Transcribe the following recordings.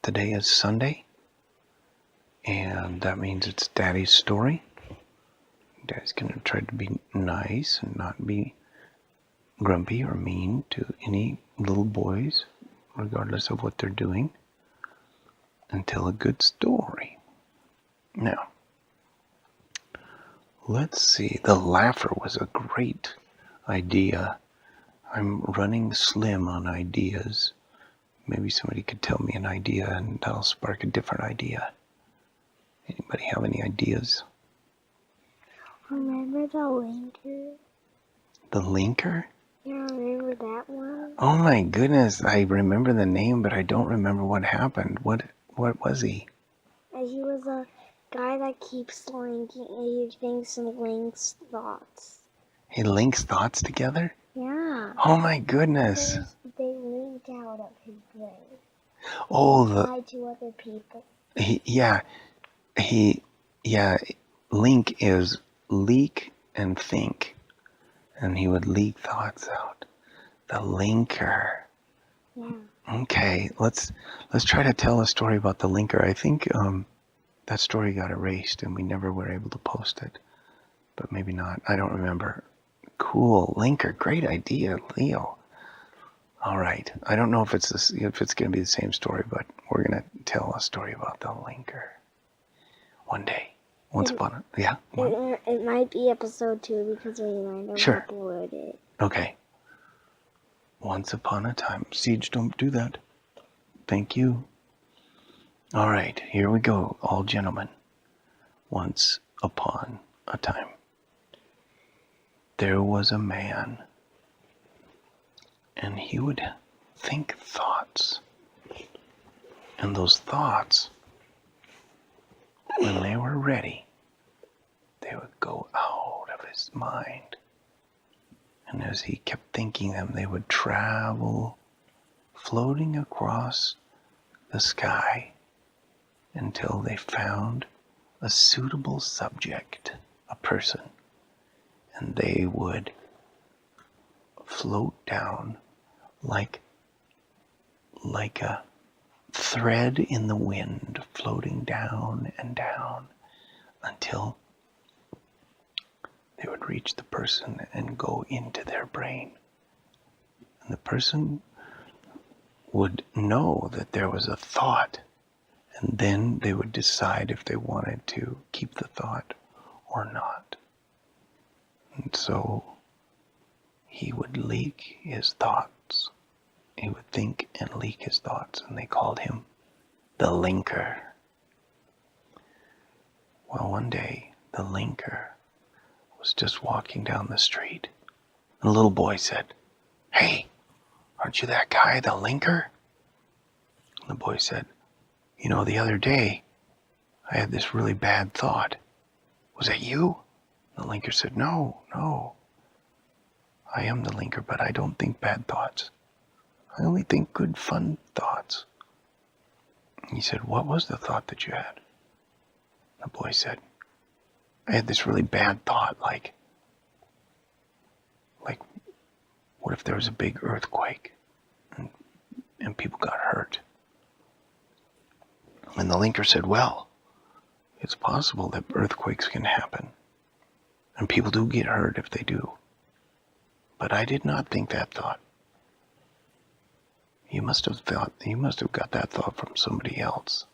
Today is Sunday, and that means it's Daddy's story. Daddy's going to try to be nice and not be grumpy or mean to any little boys, regardless of what they're doing, and tell a good story. Now, let's see. The laugher was a great idea. I'm running slim on ideas. Maybe somebody could tell me an idea and that'll spark a different idea. Anybody have any ideas? Remember the linker? The linker? You remember that one? Oh my goodness, I remember the name, but I don't remember what happened. What was he? He was a guy that keeps linking. He thinks and links thoughts. He links thoughts together? Yeah. Oh my goodness. They linked out of his brain. Oh, Tied to other people. Link is leak and think. And he would leak thoughts out. The linker. Yeah. Okay, let's try to tell a story about the linker. I think that story got erased and we never were able to post it. But maybe not. I don't remember. Cool. Linker. Great idea, Leo. All right. I don't know if it's going to be the same story, but we're going to tell a story about the linker one day. Once upon a... Yeah? It might be episode 2 because we might have uploaded it. Okay. Once upon a time. Siege, don't do that. Thank you. All right. Here we go, all gentlemen. Once upon a time. There was a man, and he would think thoughts. And those thoughts, when they were ready, they would go out of his mind. And as he kept thinking them, they would travel, floating across the sky until they found a suitable subject, a person. And they would float down like a thread in the wind, floating down and down until they would reach the person and go into their brain. And the person would know that there was a thought, and then they would decide if they wanted to keep the thought or not. And so he would leak his thoughts. He would think and leak his thoughts, and they called him the linker. Well, one day, the linker was just walking down the street, and a little boy said, "Hey, aren't you that guy, the linker?" And the boy said, "You know, the other day, I had this really bad thought. Was that you?" The linker said, No, I am the linker, but I don't think bad thoughts. I only think good, fun thoughts. And he said, "What was the thought that you had?" The boy said, "I had this really bad thought, like, what if there was a big earthquake and people got hurt?" And the linker said, "Well, it's possible that earthquakes can happen. And people do get hurt if they do. But I did not think that thought. You must have got that thought from somebody else."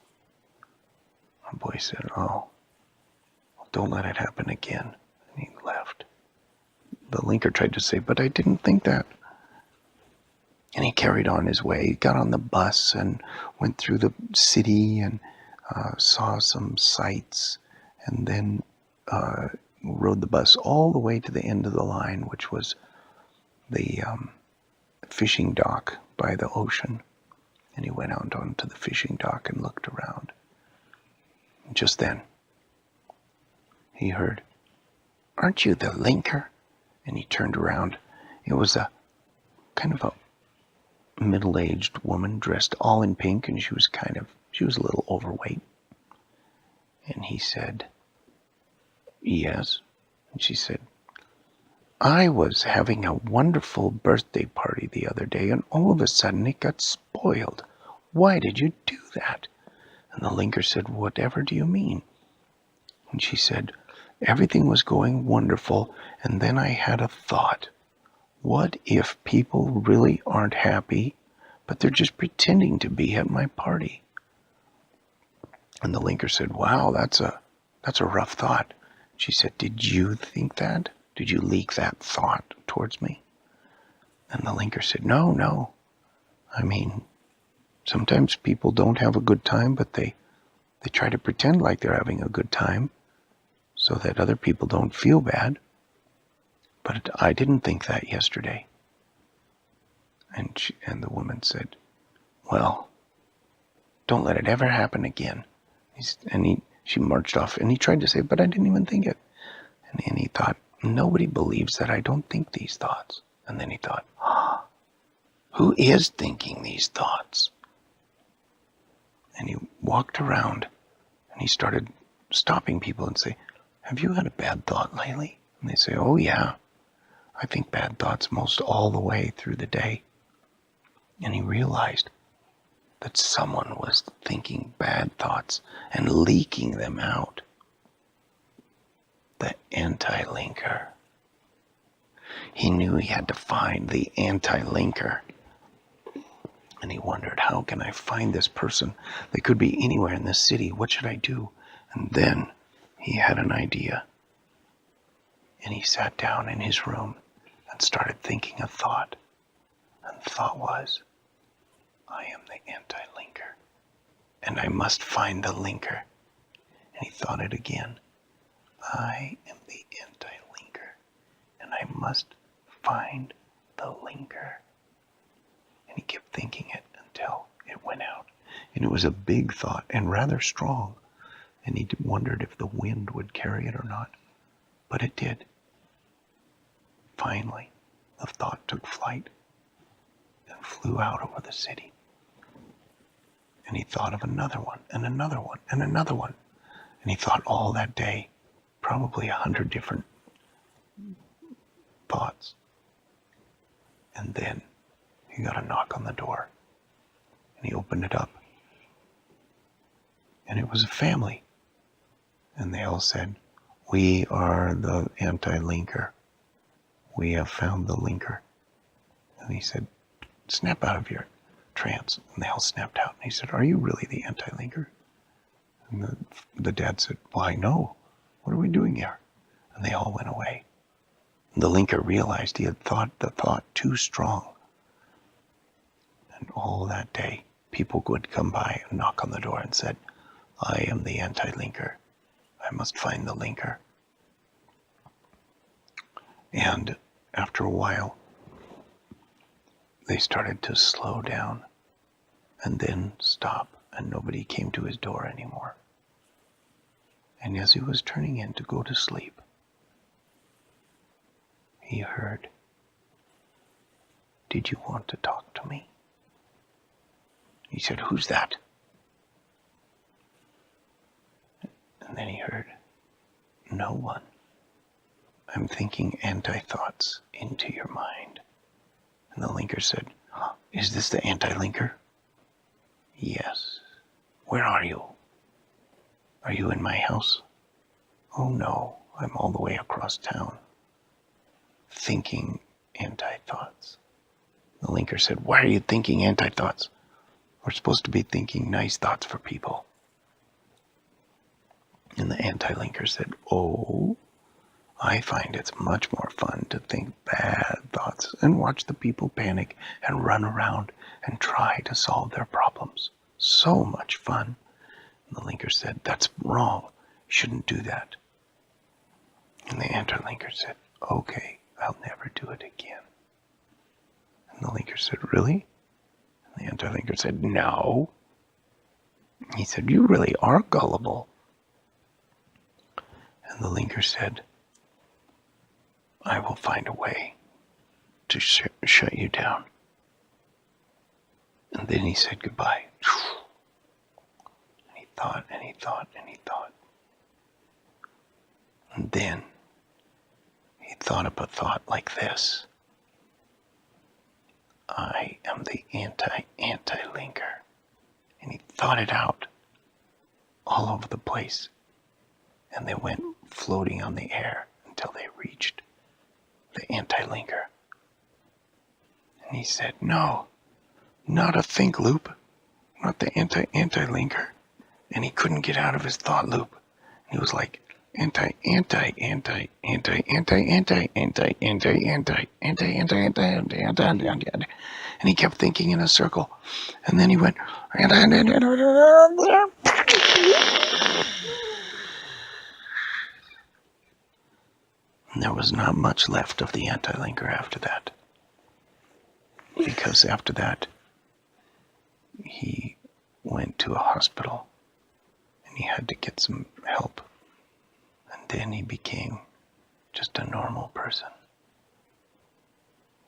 The boy said, "Oh, don't let it happen again." And he left. The linker tried to say, "But I didn't think that." And he carried on his way. He got on the bus and went through the city and saw some sights, and then rode the bus all the way to the end of the line, which was the fishing dock by the ocean. And he went out onto the fishing dock and looked around. And just then, he heard, "Aren't you the linker?" And he turned around. It was a kind of a middle-aged woman dressed all in pink, and she was a little overweight. And he said, "Yes." And she said, "I was having a wonderful birthday party the other day, and all of a sudden it got spoiled. Why did you do that? And the linker said, whatever do you mean? And she said, everything was going wonderful, and then I had a thought. What if people really aren't happy, but they're just pretending to be at my party? And the linker said, wow, that's a rough thought. She said, did you think that? Did you leak that thought towards me? And the linker said, no. I mean, sometimes people don't have a good time, but they try to pretend like they're having a good time so that other people don't feel bad. But I didn't think that yesterday. And the woman said, well, don't let it ever happen again. She marched off, and he tried to say, but I didn't even think it. And he thought, nobody believes that I don't think these thoughts. And then he thought, who is thinking these thoughts? And he walked around, and he started stopping people and say, have you had a bad thought lately? And they say, oh yeah, I think bad thoughts most all the way through the day. And he realized that someone was thinking bad thoughts and leaking them out. The anti-linker. He knew he had to find the anti-linker. And he wondered, how can I find this person? They could be anywhere in this city. What should I do? And then he had an idea. And he sat down in his room and started thinking a thought. And the thought was, I am the anti-linker, and I must find the linker. And he thought it again. I am the anti-linker, and I must find the linker. And he kept thinking it until it went out. And it was a big thought and rather strong. And he wondered if the wind would carry it or not. But it did. Finally, the thought took flight and flew out over the city. And he thought of another one, and another one, and another one. And he thought all that day, probably 100 different thoughts. And then he got a knock on the door. And he opened it up. And it was a family. And they all said, we are the anti-linker. We have found the linker. And he said, snap out of your trance. And they all snapped out. And he said, are you really the anti-linker? And the dad said, why, no. What are we doing here? And they all went away. And the linker realized he had thought the thought too strong. And all that day, people would come by and knock on the door and said, I am the anti-linker. I must find the linker. And after a while, they started to slow down and then stop, and nobody came to his door anymore. And as he was turning in to go to sleep, he heard, did you want to talk to me? He said, who's that? And then he heard, no one. I'm thinking anti-thoughts into your mind. And the linker said, is this the anti-linker? Yes. Where are you? Are you in my house? Oh no, I'm all the way across town. Thinking anti-thoughts. The linker said, why are you thinking anti-thoughts? We're supposed to be thinking nice thoughts for people. And the anti-linker said, oh, I find it's much more fun to think bad thoughts and watch the people panic and run around and try to solve their problems. So much fun. And the linker said, that's wrong. You shouldn't do that. And the anti-linker said, okay, I'll never do it again. And the linker said, really? And the anti-linker said, no. He said, you really are gullible. And the linker said, I will find a way to shut you down. And then he said goodbye. And he thought, and he thought, and he thought. And then he thought up a thought like this. I am the anti-linker. thought it out all over the place. And they went floating on the air until they reached the anti-linker. And he said, no, not a think loop, not the anti-linker. And he couldn't get out of his thought loop. And he was like, anti. And he kept thinking in a circle. And then he went, and there was not much left of the anti-linker after that. Because after that, he went to a hospital and he had to get some help. And then he became just a normal person.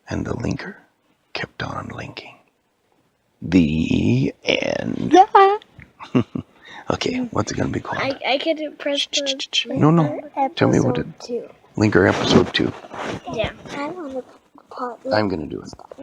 And the linker kept on linking. The end. Okay, what's it going to be called? I could press the No. Tell me what it... episode 2. Linker episode 2. Yeah. I want to put I'm going to do it.